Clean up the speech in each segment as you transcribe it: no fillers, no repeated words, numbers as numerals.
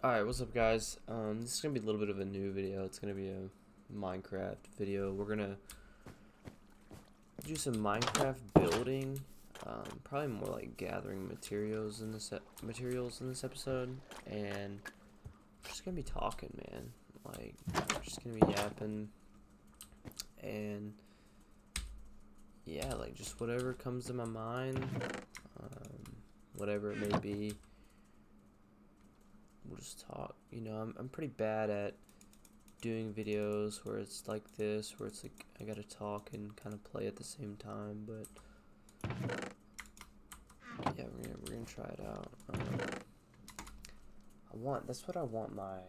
Alright, what's up guys? This is gonna be a little bit of a new video. It's gonna be a Minecraft video. We're gonna do some Minecraft building. Probably more like gathering materials in this episode, and we're just gonna be talking, man. Like, we're just gonna be yapping, and yeah, like just whatever comes to my mind, whatever it may be. We'll just talk. I'm pretty bad at doing videos where it's like this, where it's like I gotta talk and kind of play at the same time. But yeah, we're gonna try it out. That's what I want my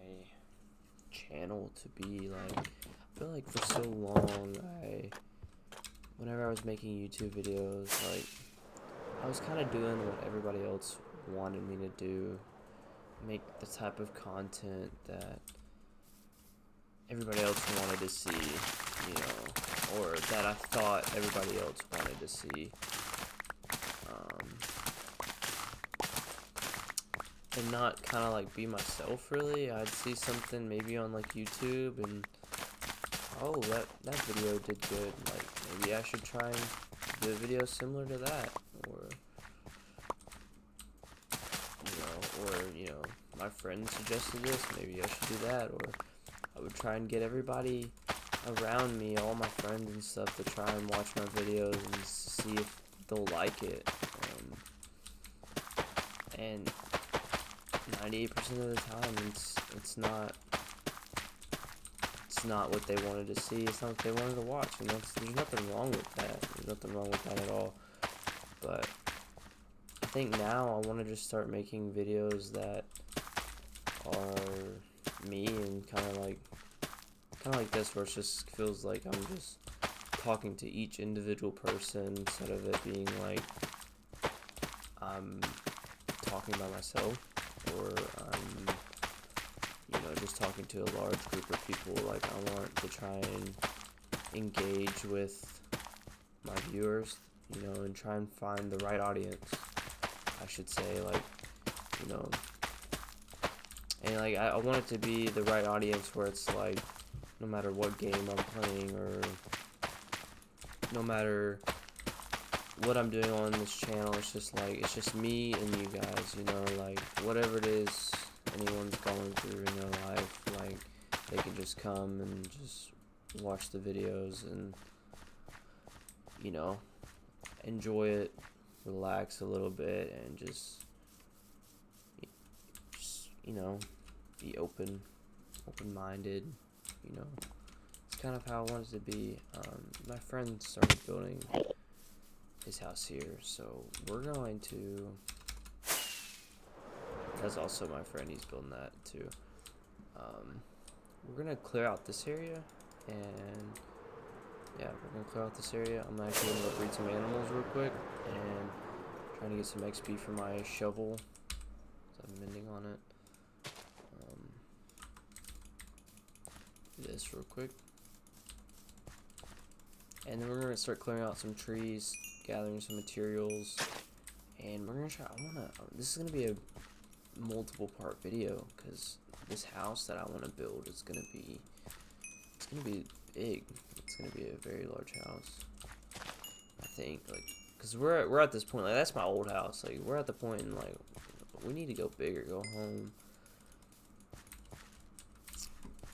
channel to be like. I feel like for so long, whenever I was making YouTube videos, like I was kind of doing what everybody else wanted me to do, make the type of content that everybody else wanted to see, or that I thought everybody else wanted to see. And not kind of like be myself, really. I'd see something maybe on like YouTube and, oh, that video did good. Like, maybe I should try and do a video similar to that. Or, my friend suggested this, maybe I should do that. Or I would try and get everybody around me, all my friends and stuff, to try and watch my videos and see if they'll like it. And 98% of the time, it's not what they wanted to see. It's not what they wanted to watch, and there's nothing wrong with that. There's nothing wrong with that at all. But I think now I want to just start making videos that are me, and kind of like this, where it just feels like I'm just talking to each individual person instead of it being like I'm talking by myself, or I'm just talking to a large group of people. Like, I want to try and engage with my viewers, and try and find the right audience, I should say. Like, and like I want it to be the right audience where it's like, no matter what game I'm playing, or no matter what I'm doing on this channel, it's just me and you guys, like whatever it is anyone's going through in their life, like they can just come and just watch the videos and, enjoy it, relax a little bit, and just be open-minded. It's kind of how I wanted to be. My friend started building his house here, so we're going to, that's also my friend, he's building that too. We're gonna clear out this area, and yeah, we're gonna clear out this area. I'm actually gonna go breed some animals real quick, and trying to get some XP for my shovel, so I'm mending on it. Do this real quick, and then we're gonna start clearing out some trees, gathering some materials, and we're gonna try. This is gonna be a multiple part video, because this house that I want to build is gonna be, it's gonna be big. It's gonna be a very large house, I think. Like, because we're at this point, like, that's my old house. Like, we're at the point in, like, we need to go bigger, go home.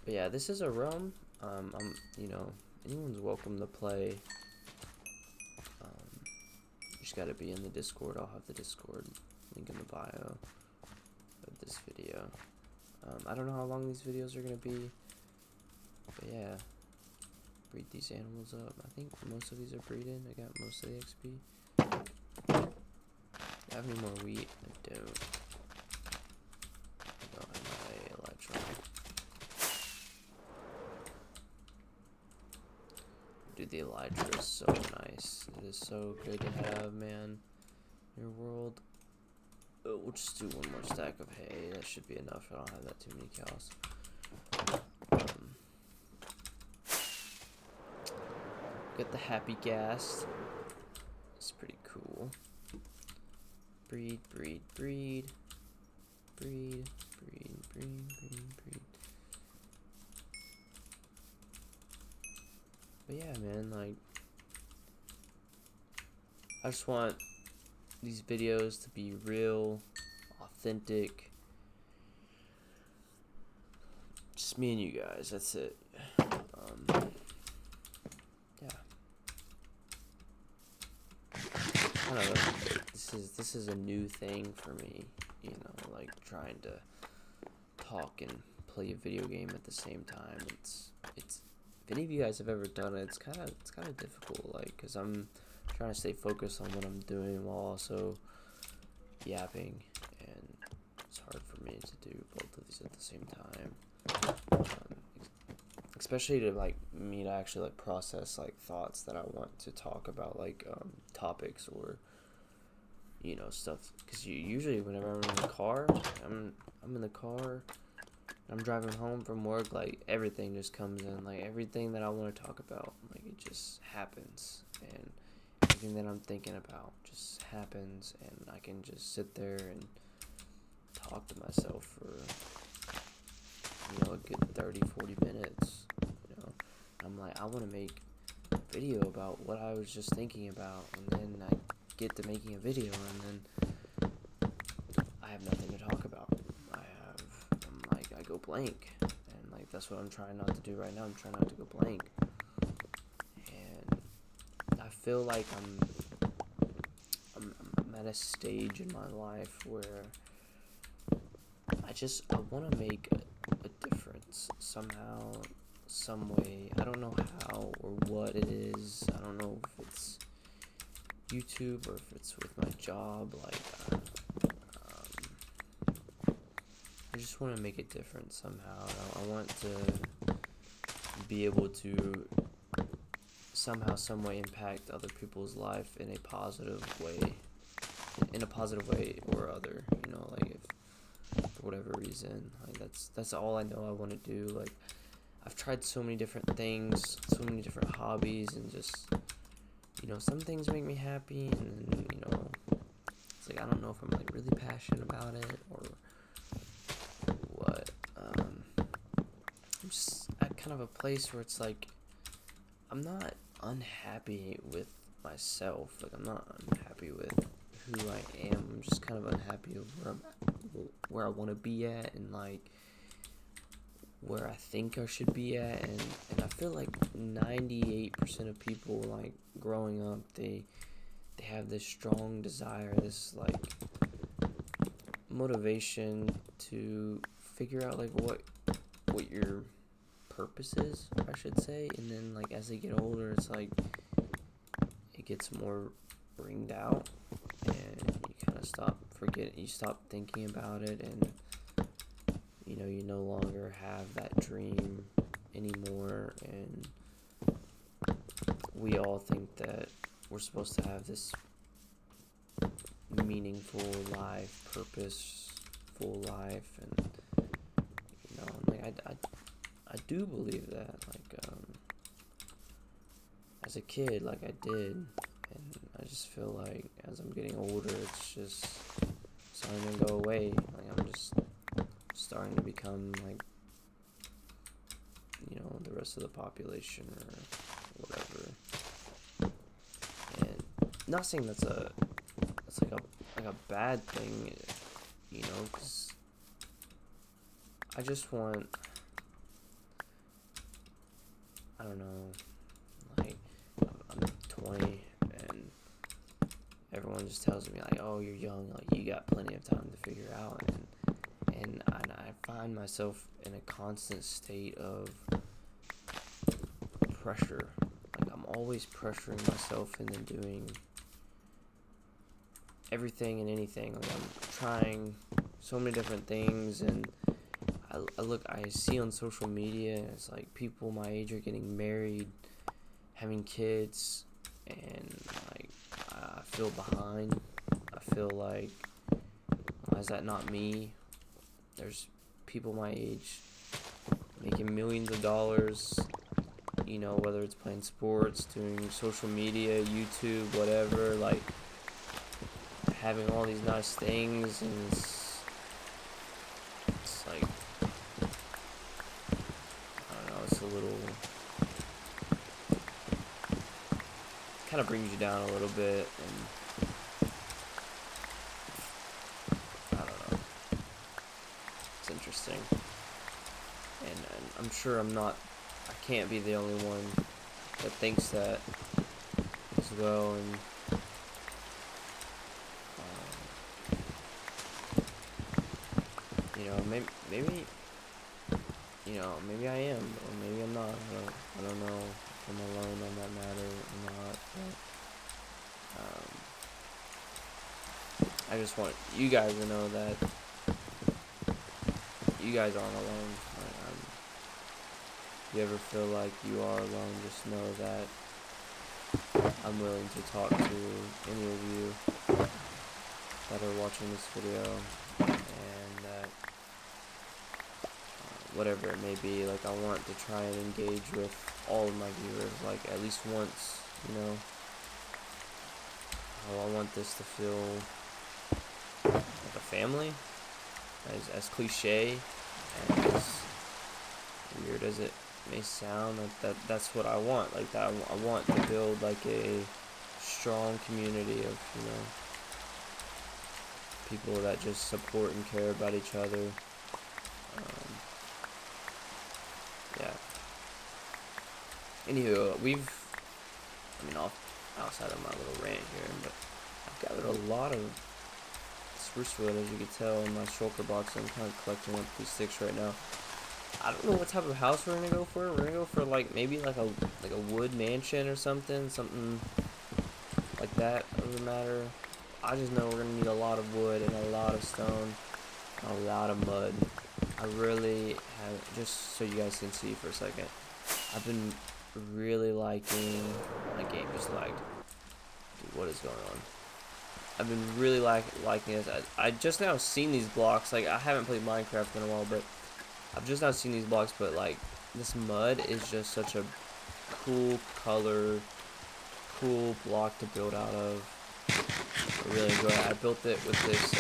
But yeah, this is a realm. Anyone's welcome to play. You just gotta be in the Discord. I'll have the Discord link in the bio of this video. I don't know how long these videos are gonna be, but yeah, breed these animals up. I think most of these are breeding. I got most of the XP. Do I have any more wheat? I don't. I don't have my electron. Dude, the elytra is so nice. It is so good to have, man. Your world. Oh, we'll just do one more stack of hay. That should be enough. I don't have that too many cows. Got the happy ghast. It's pretty cool. Breed, breed, breed. breed. But yeah, man, like, I just want these videos to be real, authentic. Just me and you guys, that's it. Yeah. I don't know. This is a new thing for me, you know, like trying to talk and play a video game at the same time. It's if any of you guys have ever done it, it's kind of difficult, like, cause I'm trying to stay focused on what I'm doing while also yapping, and it's hard for me to do both of these at the same time. Especially to like me to actually like process like thoughts that I want to talk about, like topics or, you know, stuff. Because usually whenever I'm in the car, I'm in the car, I'm driving home from work, like everything just comes in, like everything that I want to talk about, like it just happens, and everything that I'm thinking about just happens, and I can just sit there and talk to myself for, you know, a good 30-40 minutes. You know, I'm like, I want to make a video about what I was just thinking about, and then I get to making a video, and then I have nothing to talk about. I go blank, and like that's what I'm trying not to do right now. I'm trying not to go blank, and I feel like I'm at a stage in my life where I want to make a difference somehow, some way. I don't know how or what it is. I don't know if it's YouTube or if it's with my job. Like, I just want to make a difference somehow. I want to be able to somehow, some way impact other people's life in a positive way, or other. You know, like if for whatever reason, like that's all I know I want to do. Like I've tried so many different things, so many different hobbies, and just, you know, some things make me happy, and then, you know, it's like I don't know if I'm like really passionate about it or what. I'm just at kind of a place where it's like I'm not unhappy with myself. Like I'm not unhappy with who I am. I'm just kind of unhappy with where I want to be at, and like where I think I should be at, and I feel like 98% of people, like growing up, they have this strong desire, this like motivation to figure out like what your purpose is, I should say, and then like as they get older, it's like it gets more ringed out, and you kind of you stop thinking about it, and you know, you no longer have that dream anymore, and we all think that we're supposed to have this meaningful life, purposeful life, and you know, like I do believe that, like as a kid, like I did, and I just feel like as I'm getting older, it's just starting to go away. Like I'm just starting to become like, you know, the rest of the population or whatever. And not saying that's like a bad thing, you know, because I just want, I don't know, like I'm 20 and everyone just tells me like, oh, you're young, like you got plenty of time to figure out, and I find myself in a constant state of pressure. Like I'm always pressuring myself into doing everything and anything. Like I'm trying so many different things, and I see on social media, and it's like people my age are getting married, having kids, and like I feel behind. I feel like, why is that not me? There's people my age making millions of dollars, you know, whether it's playing sports, doing social media, YouTube, whatever, like having all these nice things, and kind of brings you down a little bit, and I don't know. It's interesting, and I'm sure I can't be the only one that thinks that as well, and maybe maybe I am, or maybe I'm not. I don't know if I'm alone on that matter or not, but I just want you guys to know that you guys aren't alone. If you ever feel like you are alone, just know that I'm willing to talk to any of you that are watching this video, and that whatever it may be, like, I want to try and engage with all of my viewers, like, at least once, I want this to feel like a family, as cliche and as weird as it may sound. That's what I want. Like, that I want to build like a strong community of people that just support and care about each other. Yeah. Anywho, outside of my little rant here, but I've gathered a lot of spruce wood, as you can tell, in my shulker box. I'm kind of collecting up these sticks right now. I don't know what type of house we're gonna go for. We're gonna go for maybe like a wood mansion or something like that. Doesn't matter. I just know we're gonna need a lot of wood and a lot of stone, and a lot of mud. I really have, just so you guys can see for a second, I've been really liking, my game just lagged. Dude, what is going on? I've been really liking this. I just now seen these blocks. Like, I haven't played Minecraft in a while, but I've just now seen these blocks. But like, this mud is just such a cool color, cool block to build out of. I really enjoy it. I built it with this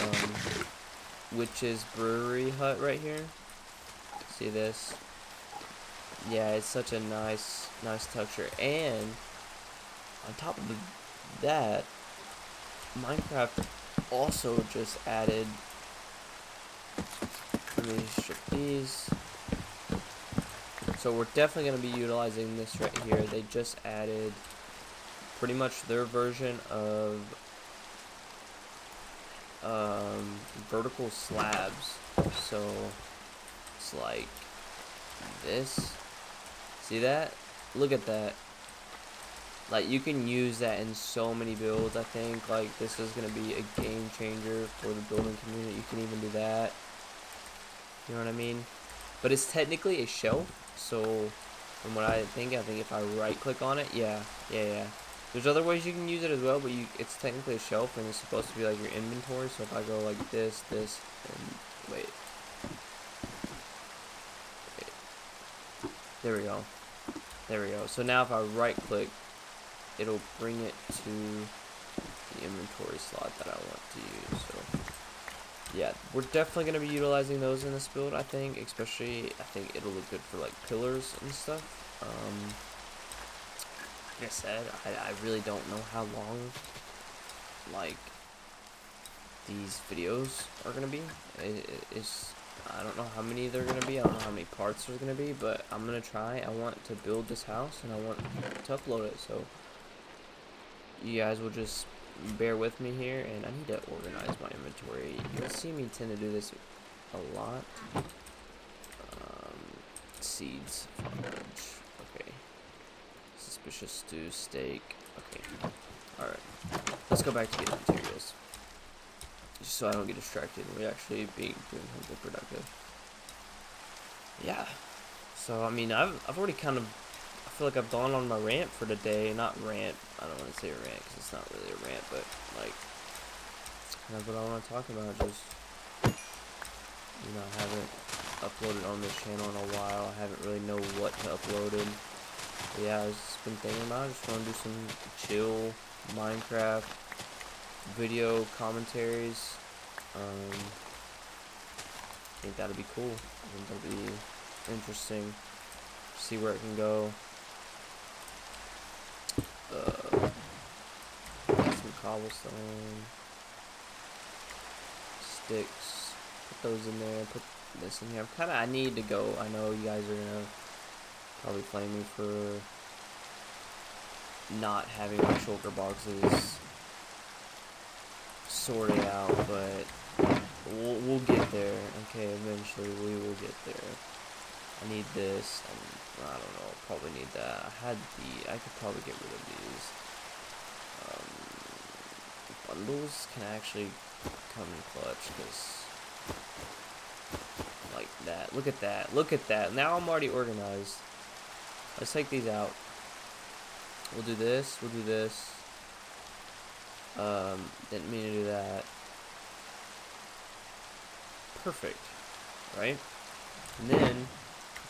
Witch's Brewery hut right here. See this? Yeah, it's such a nice texture. And on top of that, Minecraft also just added, let me strip these. So we're definitely going to be utilizing this right here. They just added pretty much their version of vertical slabs. So it's like this. See that? Look at that. Like, you can use that in so many builds. I think like this is gonna be a game changer for the building community. You can even do that. You know what I mean? But it's technically a shelf. So from what I think if I right click on it, yeah. There's other ways you can use it as well, but it's technically a shelf, and it's supposed to be like your inventory. So if I go like this, and wait. There we go. So now if I right click, it'll bring it to the inventory slot that I want to use. So yeah, we're definitely going to be utilizing those in this build, I think. Especially, I think it'll look good for like pillars and stuff. Like I said, I really don't know how long like these videos are going to be. I don't know how many they're going to be. I don't know how many parts there's going to be, but I'm going to try. I want to build this house, and I want to upload it. So you guys will just bear with me here, and I need to organize my inventory. You'll see me tend to do this a lot. Seeds, forage, okay. Suspicious stew, steak, okay. Alright, let's go back to getting materials, just so I don't get distracted. We're actually doing something productive. Yeah, so I mean, I've already kind of, I feel like I've gone on my rant for the day. Not rant, I don't want to say rant because it's not really a rant, but like, that's what I want to talk about. Just, I haven't uploaded on this channel in a while. I haven't really know what to upload in. But yeah, I've just been thinking about it. I just want to do some chill Minecraft video commentaries. I think that'd be cool. I think that'd be interesting. See where it can go. cobblestone, sticks. Put those in there. Put this in here. I need to go. I know you guys are gonna probably flame me for not having my shulker boxes sorted out, but we'll get there. Okay, eventually we will get there. I need this, and I don't know, probably need that. I could probably get rid of these. Bundles can actually come in clutch, because like that. Look at that. Look at that. Now I'm already organized. Let's take these out. We'll do this. We'll do this. Didn't mean to do that. Perfect. Right? And then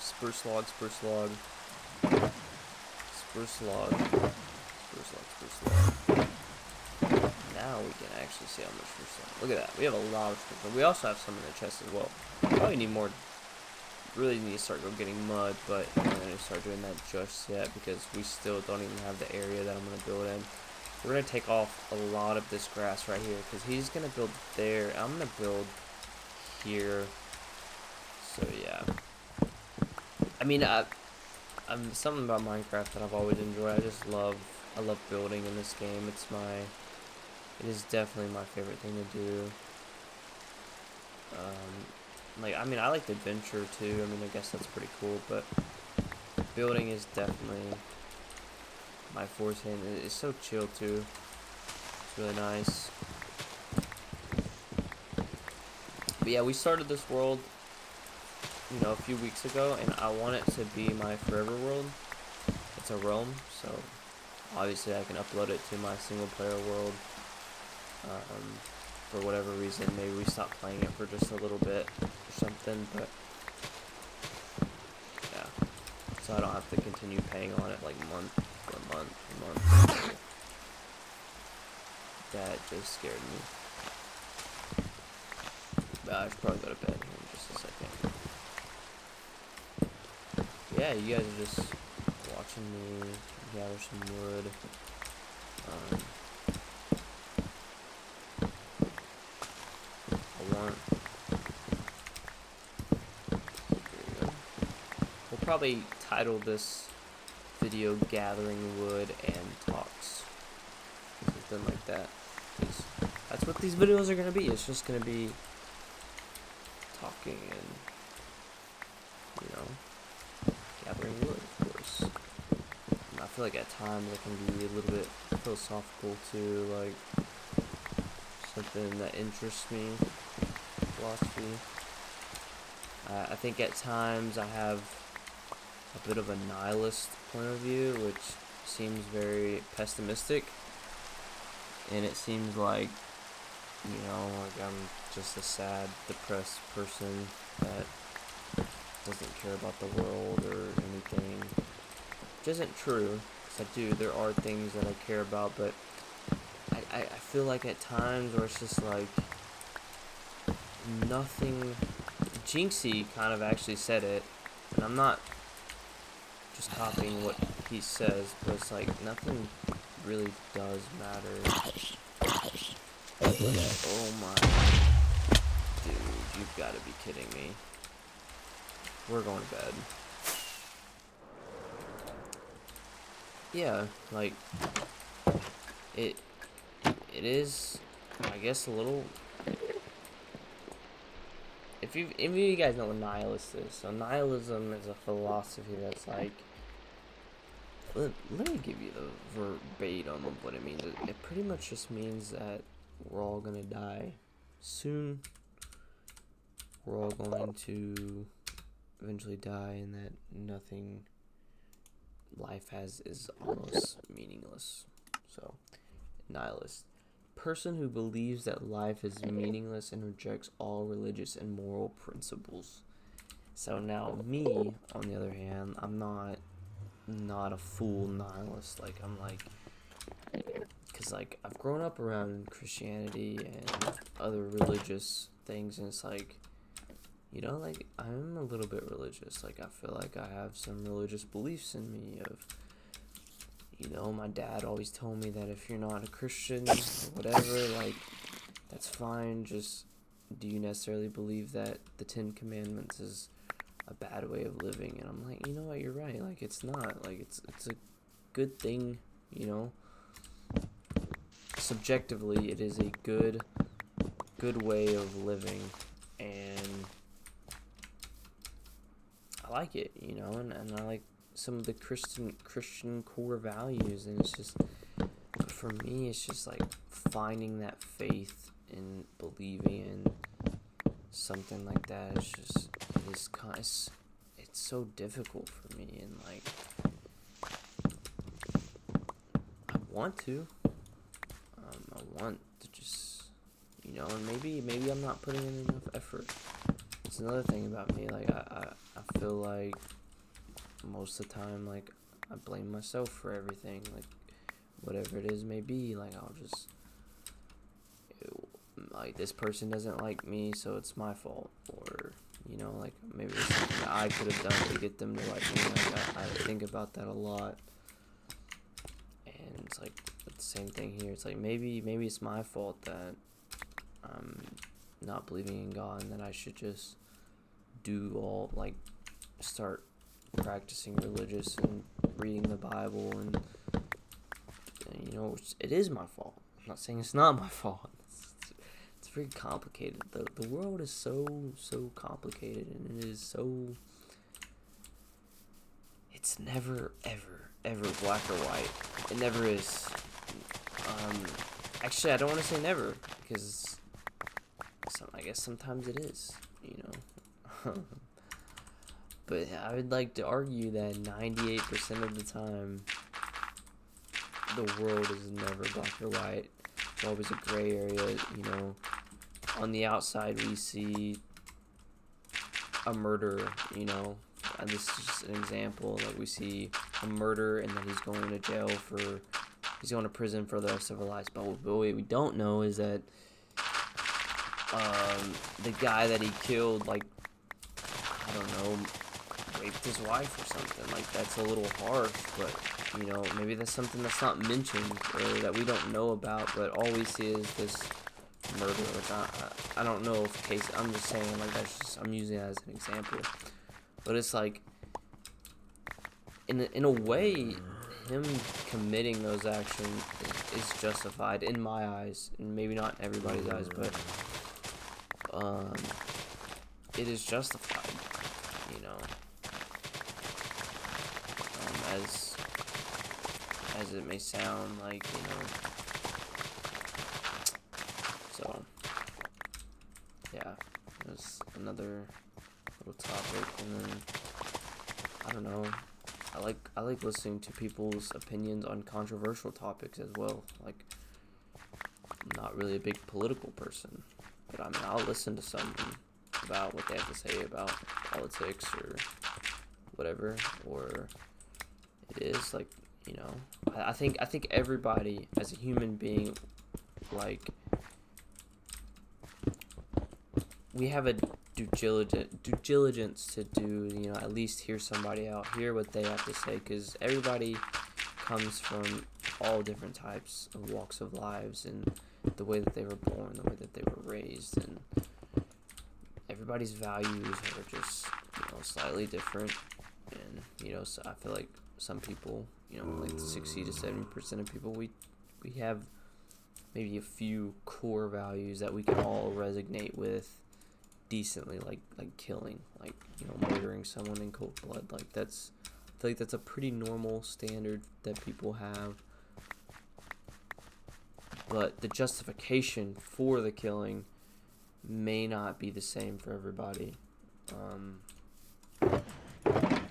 spruce log, spruce log, spruce log, spruce log, spruce log. Now we can actually see how much spruce log. Look at that. We have a lot of spruce log. We also have some in the chest as well. Probably need more. Really need to start getting mud, but I'm not going to start doing that just yet because we still don't even have the area that I'm going to build in. We're going to take off a lot of this grass right here because he's going to build there. I'm going to build here. So yeah. I mean, I'm something about Minecraft that I've always enjoyed. I love building in this game. It is definitely my favorite thing to do. I mean, I like the adventure too. I mean, I guess that's pretty cool, but building is definitely my forte, and it's so chill too. It's really nice. But yeah, we started this world, you know, a few weeks ago, and I want it to be my forever world. It's a realm, so obviously I can upload it to my single player world. For whatever reason, maybe we stop playing it for just a little bit or something, but yeah, so I don't have to continue paying on it like month. That just scared me. But I should probably go to bed in just a second. Yeah, you guys are just watching me gather some wood. We'll probably title this video Gathering Wood and Talks. Something like that. That's what these videos are going to be. It's just going to be talking and, you know, gathering wood, of course. And I feel like at times it can be a little bit philosophical too, like something that interests me, philosophy. I think at times I have a bit of a nihilist point of view, which seems very pessimistic, and it seems like, you know, like I'm just a sad, depressed person that doesn't care about the world or anything, which isn't true, because I do. There are things that I care about, but I feel like at times where it's just like nothing. Jinxie kind of actually said it, and I'm not just copying what he says, but it's like nothing really does matter. Oh my, dude, you've got to be kidding me. We're going to bed. Yeah, like it is, I guess, a little. If any of you guys know what nihilist is, so nihilism is a philosophy that's like, let me give you the verbatim of what it means. It pretty much just means that we're all gonna die soon. We're all going to eventually die, and that nothing life has is almost meaningless. So, nihilist. Person who believes that life is meaningless and rejects all religious and moral principles. So now me, on the other hand, I'm not a full nihilist. Like, I'm like, because like I've grown up around Christianity and other religious things, and it's like, you know, like I'm a little bit religious. Like I feel like I have some religious beliefs in me of, you know, my dad always told me that if you're not a Christian or whatever, like, that's fine. Just, do you necessarily believe that the Ten Commandments is a bad way of living? And I'm like, you know what, you're right. Like, it's not. Like, it's a good thing, you know. Subjectively, it is a good way of living, and I like it, you know, and I like some of the Christian core values, and it's just, but for me, it's just like finding that faith and believing in something like that. It's just, it's so difficult for me, and like, I want to just, you know, and maybe I'm not putting in enough effort. It's another thing about me, like, I feel like most of the time, like, I blame myself for everything, like, whatever it is may be, like, I'll just, like, this person doesn't like me, so it's my fault, or, you know, like, maybe it's something that I could have done to get them to like me. Like, I think about that a lot, and it's like, the same thing here. It's like, maybe it's my fault that I'm not believing in God, and that I should just start practicing religious and reading the Bible, and you know, it is my fault. I'm not saying it's not my fault. It's very complicated. The world is so complicated, and it is so, it's never ever black or white. It never is. Actually, I don't want to say never, because I guess sometimes it is, you know. But I would like to argue that 98% of the time, the world is never black or white. It's always a gray area, you know. On the outside, we see a murder, you know. And this is just an example. Like, we see a murder, and then he's going to prison for the rest of his life. But what we don't know is that the guy that he killed, like, I don't know, raped his wife or something. Like, that's a little harsh, but, you know, maybe that's something that's not mentioned or that we don't know about, but all we see is this murder. Like, I don't know if case, I'm just saying, like, I'm using it as an example. But it's like, in a way, him committing those actions is justified in my eyes, and maybe not in everybody's eyes, but it is justified, you know, as it may sound, like, you know. So yeah, there's another little topic, and then I don't know, I like listening to people's opinions on controversial topics as well. Like, I'm not really a big political person, but I mean, I'll listen to someone about what they have to say about politics or whatever, or it is, like, you know, I think everybody as a human being, like, we have a due diligence to do, you know, at least hear somebody out, hear what they have to say, because everybody comes from all different types of walks of lives, and the way that they were born, the way that they were raised, and everybody's values are just, you know, slightly different. And, you know, so I feel like some people, you know, like 60 to 70% of people, we have maybe a few core values that we can all resonate with decently, like killing, like, you know, murdering someone in cold blood. Like, I feel like that's a pretty normal standard that people have. But the justification for the killing may not be the same for everybody.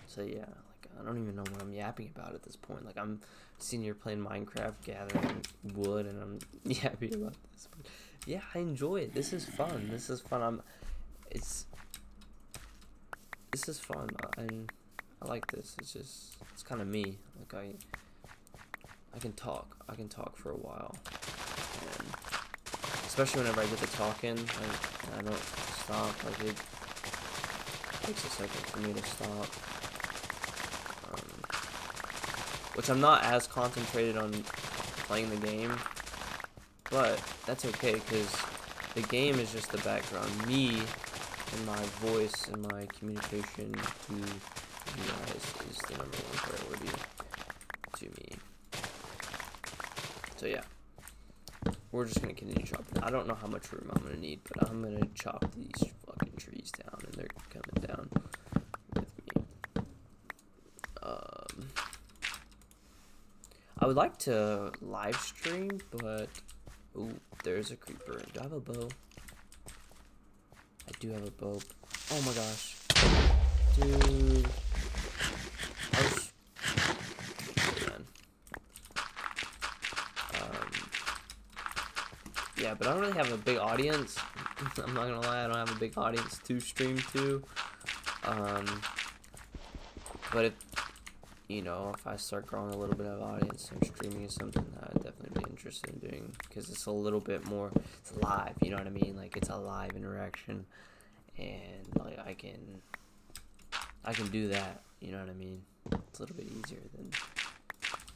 So yeah, like, I don't even know what I'm yapping about at this point. Like, I'm sitting here playing Minecraft, gathering wood, and I'm yapping about this. But yeah, I enjoy it. This is fun. This is fun. This is fun. I like this. It's kind of me. Like, I can talk for a while, and especially whenever I get to talking, I don't stop. Like, it takes a second for me to stop. which I'm not as concentrated on playing the game, but that's okay because the game is just the background. Me and my voice and my communication to you guys is the number one priority to me. So yeah, we're just gonna continue chopping. I don't know how much room I'm gonna need, but I'm gonna chop these fucking trees down, and they're coming down with me. I would like to live stream, but ooh, there's a creeper. Do I have a bow? I do have a bow. Oh my gosh, dude. Yeah, but I don't really have a big audience. I'm not gonna lie, I don't have a big audience to stream to. But if, you know, if I start growing a little bit of audience, and streaming is something that I'd definitely be interested in doing, because it's a little bit more, it's live, you know what I mean? Like, it's a live interaction, and like I can do that, you know what I mean? It's a little bit easier than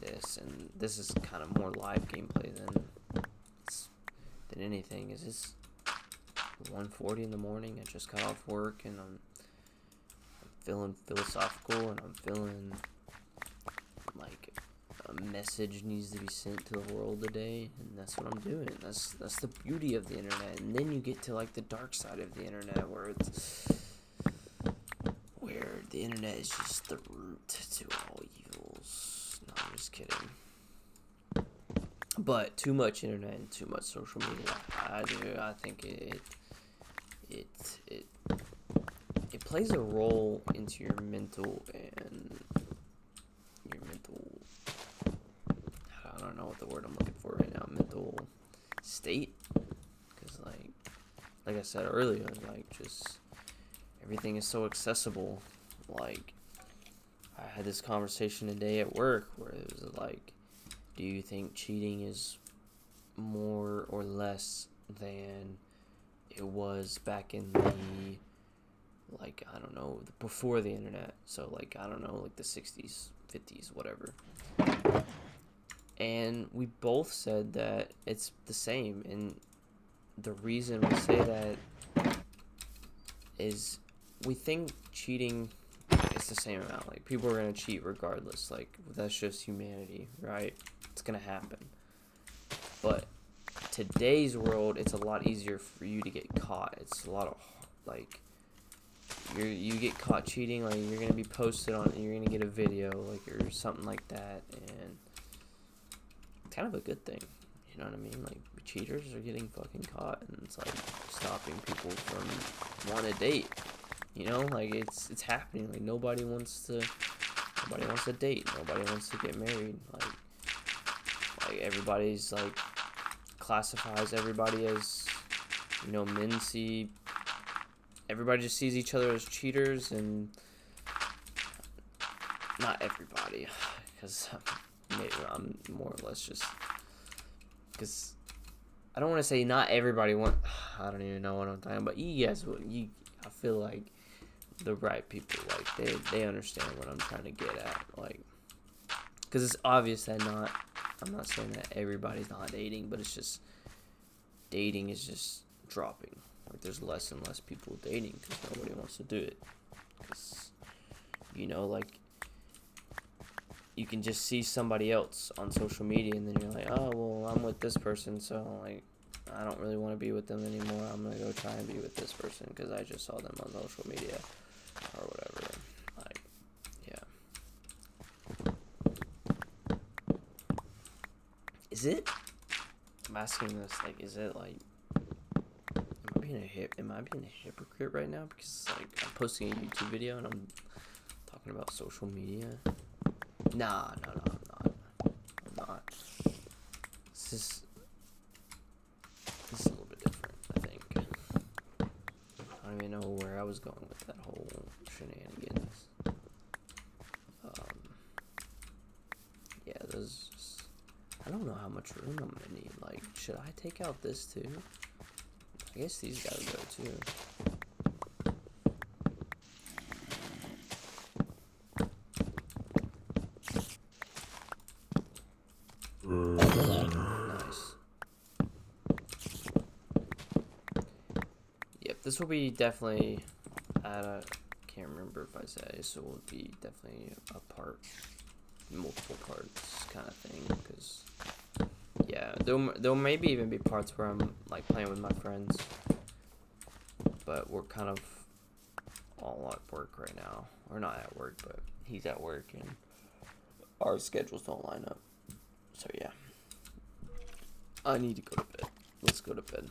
this, and this is kind of more live gameplay than anything. Is this 1:40 in the morning? I just got off work, and I'm feeling philosophical, and I'm feeling like a message needs to be sent to the world today, and that's what I'm doing. That's the beauty of the internet. And then you get to like the dark side of the internet, where the internet is just the root to all evils. No, I'm just kidding. But too much internet and too much social media, I think it plays a role into your mental I don't know what the word I'm looking for right now, mental state, because like I said earlier, like, just everything is so accessible. Like, I had this conversation today at work where it was like, do you think cheating is more or less than it was back in the, like, I don't know, before the internet? So, like, I don't know, like the 60s, 50s, whatever. And we both said that it's the same. And the reason we say that is we think cheating is the same amount. Like, people are going to cheat regardless. Like, that's just humanity, right? It's going to happen. But today's world, it's a lot easier for you to get caught. It's a lot of, like, you get caught cheating, like, you're going to be posted on, you're going to get a video, like, or something like that, and it's kind of a good thing, you know what I mean? Like, cheaters are getting fucking caught, and it's, like, stopping people from wanting to date, you know? Like, it's happening. Like, nobody wants to date, nobody wants to get married, like everybody's, like, classifies everybody as, you know, everybody just sees each other as cheaters, and not everybody, because maybe I'm more or less just, because I don't want to say not everybody I don't even know what I'm talking about. You guys, I feel like the right people, like, they understand what I'm trying to get at, like, because it's obvious that I'm not saying that everybody's not dating, but it's just, dating is just dropping. Like, there's less and less people dating because nobody wants to do it. Because, you know, like, you can just see somebody else on social media, and then you're like, oh, well, I'm with this person, so, like, I don't really want to be with them anymore. I'm going to go try and be with this person because I just saw them on social media or whatever. Like, yeah. I'm asking this, like, is it, like, am I being a hypocrite right now? Because, like, I'm posting a YouTube video and I'm talking about social media. Nah, no, I'm not. I'm not. This is a little bit different, I think. I don't even know where I was going with that whole shenanigans. Yeah, I don't know how much room I'm gonna need. Like, should I take out this too? I guess these gotta go too. Yep, this will be definitely at a, can't remember if I say, so it will be definitely a part, multiple parts kind of thing, because, yeah, there'll maybe even be parts where I'm, like, playing with my friends, but we're kind of all at work right now, or not at work, but he's at work, and our schedules don't line up, so yeah, I need to go to bed. Let's go to bed.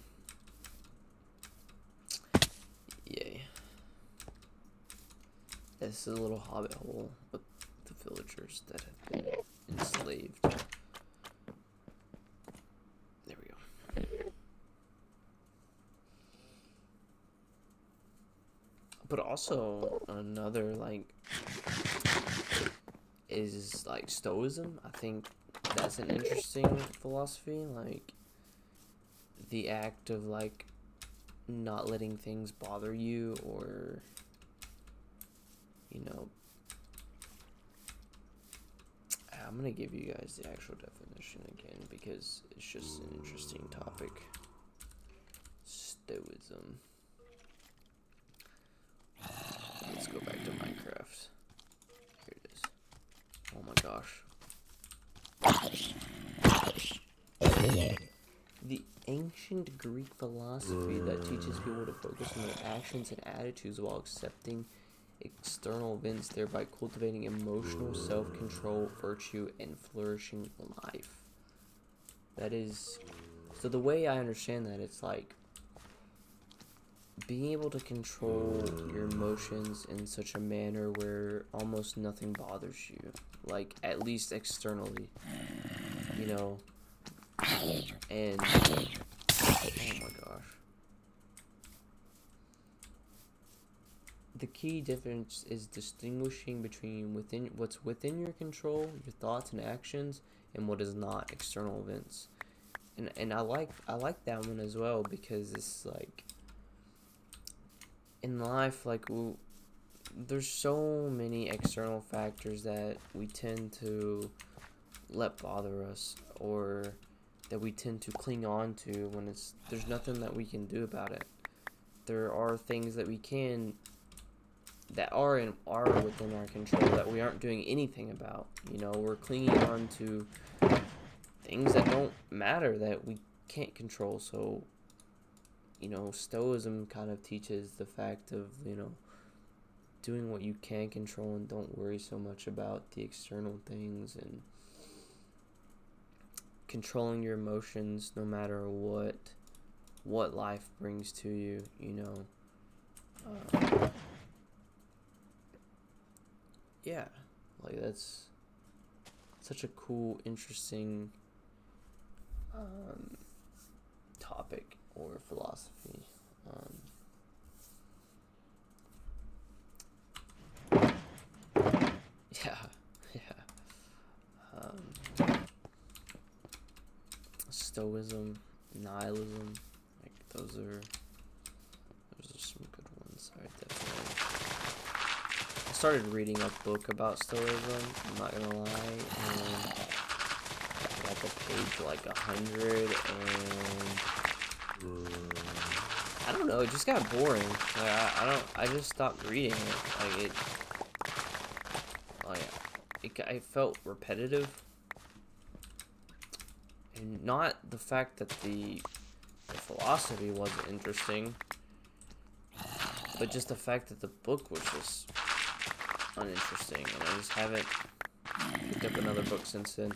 Yay. This is a little hobbit hole with the villagers that have been enslaved. There we go. But also another, like, is like Stoicism. I think that's an interesting philosophy. Like, the act of, like, not letting things bother you, or, you know, I'm gonna give you guys the actual definition again because it's just an interesting topic. Stoicism. Let's go back to Minecraft. Here it is. Oh my gosh. The ancient Greek philosophy that teaches people to focus on their actions and attitudes while accepting external events, thereby cultivating emotional self-control, virtue, and flourishing life. That is, so the way I understand that, it's like being able to control your emotions in such a manner where almost nothing bothers you, like, at least externally, you know, and, oh my gosh. The key difference is distinguishing between what's within your control, your thoughts and actions, and what is not, external events. And I like that one as well, because it's like, in life, like, there's so many external factors that we tend to let bother us, or that we tend to cling on to when there's nothing that we can do about it. There are things that that are within our control that we aren't doing anything about. You know, we're clinging on to things that don't matter, that we can't control. So, you know, Stoicism kind of teaches the fact of, you know, doing what you can control and don't worry so much about the external things, and controlling your emotions no matter what life brings to you, you know. Yeah, like, that's such a cool, interesting topic or philosophy. Stoicism, nihilism, like, those are some good ones. I started reading a book about Stoicism, I'm not gonna lie, and like a page like 100, and I don't know, it just got boring. Like, I just stopped reading it. I felt repetitive, and not the fact that the philosophy wasn't interesting, but just the fact that the book was just uninteresting, and I just haven't picked up another book since then.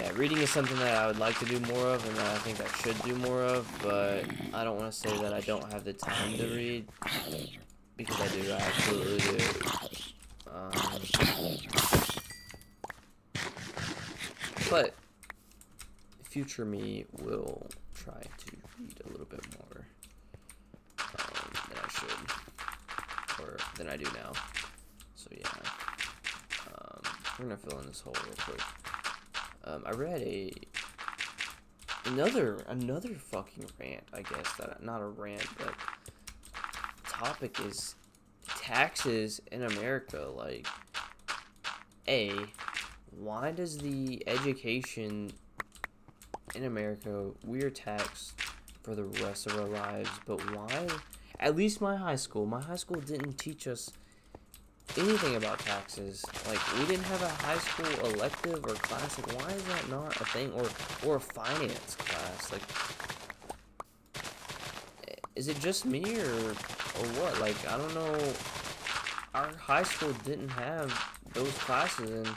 Yeah, reading is something that I would like to do more of, and that I think I should do more of, but I don't want to say that I don't have the time to read, because I do, I absolutely do. But future me will try to read a little bit more than I should, or than I do now. So yeah, we're gonna fill in this hole real quick. I read another fucking rant, I guess, that, not a rant, but topic is taxes in America. Like, why does the education in America, we are taxed for the rest of our lives. But why? At least my high school didn't teach us anything about taxes. Like, we didn't have a high school elective or class. Like, why is that not a thing? Or a finance class? Like, is it just me or what? Like, I don't know. Our high school didn't have those classes, and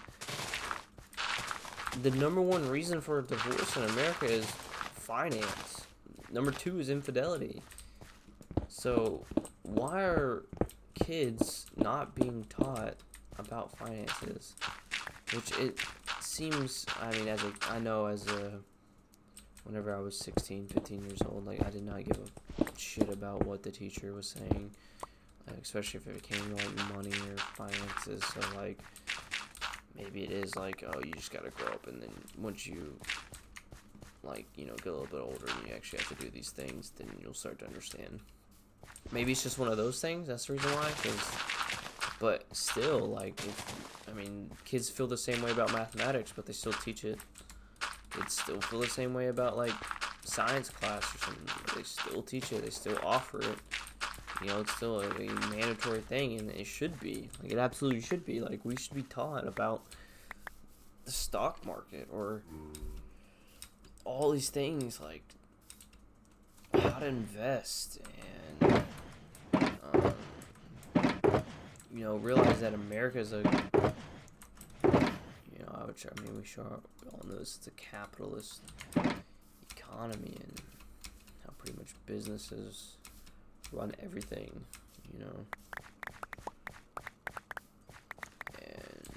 the number one reason for divorce in America is finance. Number two is infidelity. So, why are kids not being taught about finances? Which it seems, I mean, whenever I was 16, 15 years old, like, I did not give a shit about what the teacher was saying, especially if it came to, like, money or finances. So, like, maybe it is, like, oh, you just gotta grow up, and then once you, like, you know, get a little bit older and you actually have to do these things, then you'll start to understand. Maybe it's just one of those things, that's the reason why, but still, like, kids feel the same way about mathematics, but they still teach it. Kids still feel the same way about, like, science class or something. They still teach it. They still offer it. You know, it's still a mandatory thing, and it should be. Like, it absolutely should be. Like, we should be taught about the stock market or all these things, like how to invest and, you know, realize that America's we all know this, it's a capitalist economy, and how pretty much businesses run everything, you know. And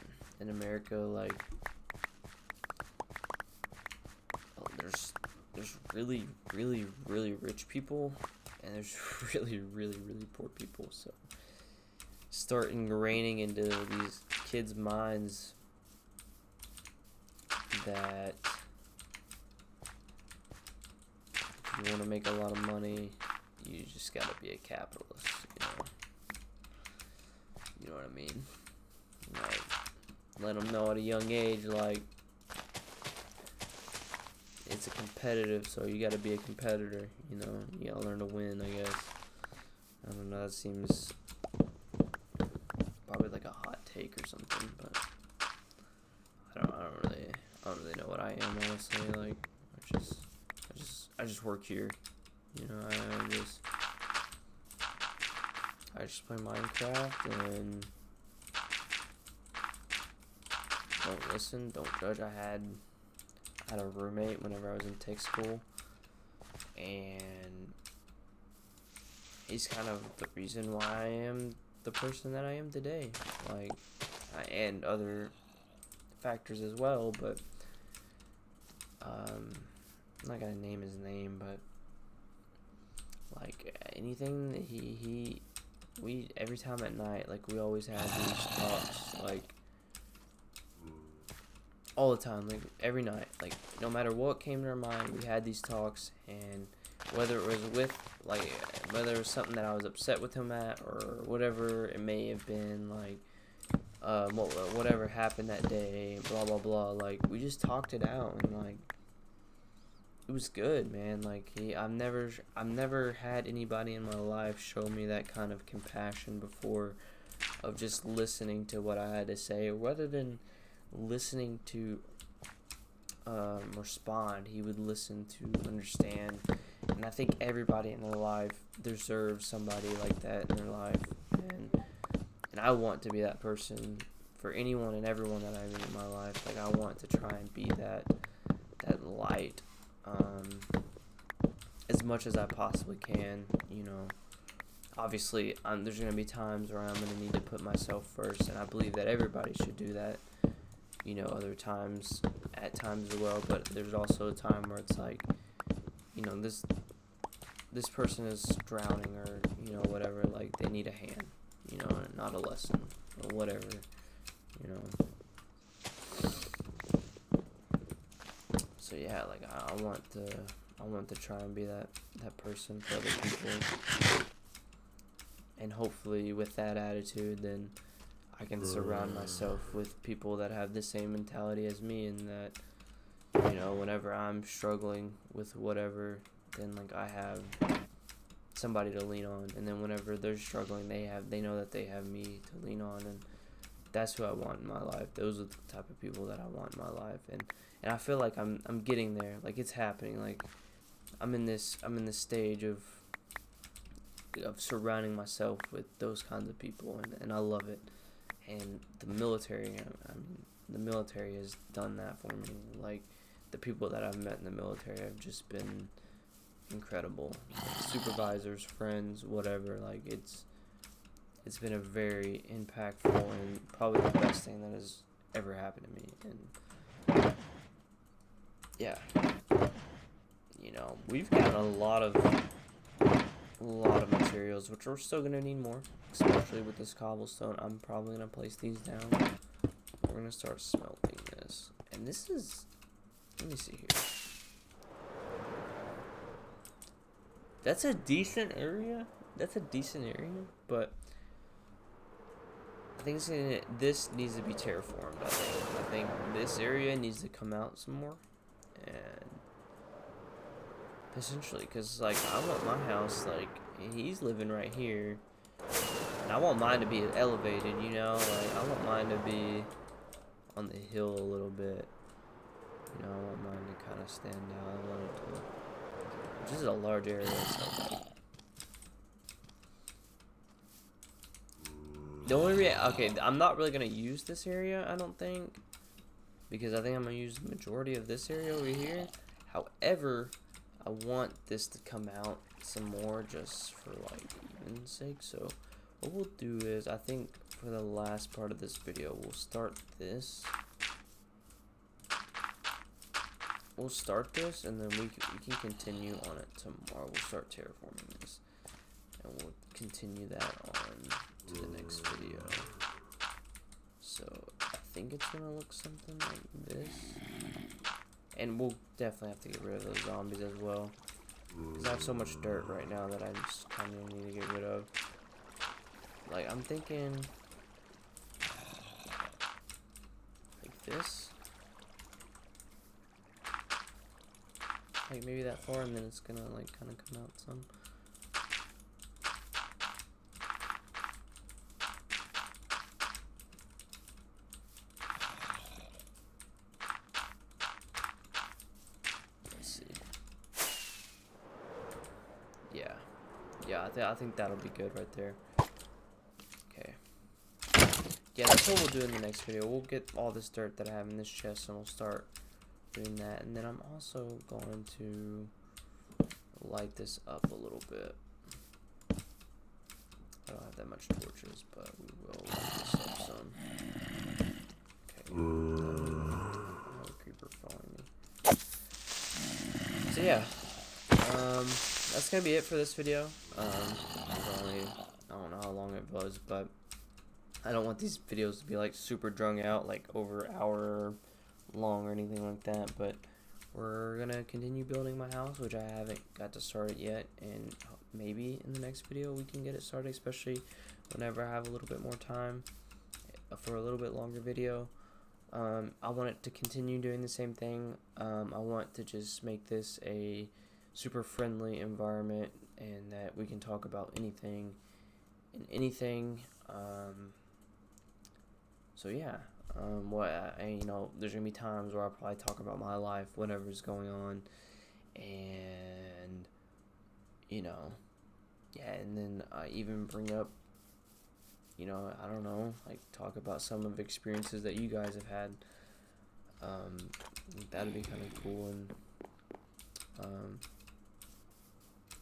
in America, like, there's really, really, really rich people, and there's really, really, really poor people. So start ingraining into these kids' minds that if you want to make a lot of money, you just gotta be a capitalist, you know. You know what I mean? Like, let them know at a young age, like, it's a competitive, so you gotta be a competitor, you know. You gotta learn to win, I guess. I don't know, that seems probably like a hot take or something, but I don't really know what I am, honestly. Like, I just work here, you know. I just play Minecraft and don't listen, don't judge. I had a roommate whenever I was in tech school, and he's kind of the reason why I am the person that I am today. Like, and other factors as well, but I'm not gonna name his name, but like anything that we every time at night, like, we always had these talks, like, all the time, like, every night, like, no matter what came to our mind, we had these talks, and whether it was something that I was upset with him at, or whatever it may have been, like, whatever happened that day, blah, blah, blah, like, we just talked it out, and, like, it was good, man. Like, I've never had anybody in my life show me that kind of compassion before, of just listening to what I had to say, rather than listening to respond. He would listen to understand, and I think everybody in their life deserves somebody like that in their life, and I want to be that person for anyone and everyone that I meet in my life. Like, I want to try and be that light, as much as I possibly can, you know. Obviously, there's going to be times where I'm going to need to put myself first, and I believe that everybody should do that, you know, at times as well, but there's also a time where it's like, you know, this person is drowning, or, you know, whatever, like, they need a hand, you know, and not a lesson, or whatever, you know. So yeah, like, I want to try and be that person for other people, and hopefully with that attitude, then I can surround myself with people that have the same mentality as me, and that, you know, whenever I'm struggling with whatever, then like I have somebody to lean on, and then whenever they're struggling, they know that they have me to lean on, and that's who I want in my life. Those are the type of people that I want in my life, and I feel like I'm getting there. Like it's happening. Like I'm in this stage of surrounding myself with those kinds of people, and I love it. And the military, I mean, the military has done that for me. Like the people that I've met in the military have just been incredible. Like, supervisors, friends, whatever. Like it's been a very impactful and probably the best thing that has ever happened to me. And yeah, you know, we've got a lot of materials, which we're still gonna need more, especially with this cobblestone. I'm probably gonna place these down. We're gonna start smelting this, and this is, let me see here. That's a decent area. But I think this needs to be terraformed. I think this area needs to come out some more, and essentially, cause like I want my house, like he's living right here, and I want mine to be elevated. You know, like I want mine to be on the hill a little bit. You know, I want mine to kind of stand out a little bit. Which is a large area. So like, the only okay, I'm not really gonna use this area, I don't think, because I think I'm gonna use the majority of this area over here. However, I want this to come out some more just for like even's sake. So what we'll do is, I think for the last part of this video, we'll start this. We'll start this, and then we can continue on it tomorrow. We'll start terraforming this, and we'll continue that on to the next video. So I think it's gonna look something like this, and we'll definitely have to get rid of those zombies as well, because I have so much dirt right now that I just kind of need to get rid of. Like I'm thinking like this. Like maybe that far, and then it's gonna like kind of come out some. Let's see. Yeah, I think that'll be good right there. Okay. Yeah, that's what we'll do in the next video. We'll get all this dirt that I have in this chest, and we'll start doing that. And then I'm also going to light this up a little bit. I don't have that much torches, but we will light this up some. Okay. Another creeper following me. So yeah, that's gonna be it for this video. I don't know how long it was, but I don't want these videos to be like super drung out, like over an hour long or anything like that. But we're gonna continue building my house, which I haven't got to start it yet, and maybe in the next video we can get it started, especially whenever I have a little bit more time for a little bit longer video. I want it to continue doing the same thing. I want to just make this a super friendly environment, and that we can talk about anything and anything. So yeah, you know, there's gonna be times where I'll probably talk about my life, whatever's going on, and you know, yeah, and then I even bring up, you know, I don't know, like talk about some of the experiences that you guys have had. That'd be kind of cool, and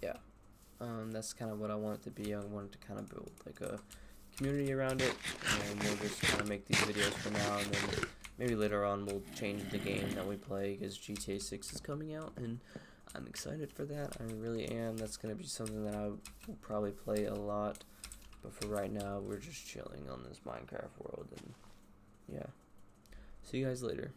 yeah, that's kind of what I want it to be. I wanted to kind of build like a community around it, and we'll just kind of make these videos for now, and then maybe later on we'll change the game that we play, because GTA 6 is coming out, and I'm excited for that. I really am. That's going to be something that I will probably play a lot, but for right now we're just chilling on this Minecraft world, and yeah, see you guys later.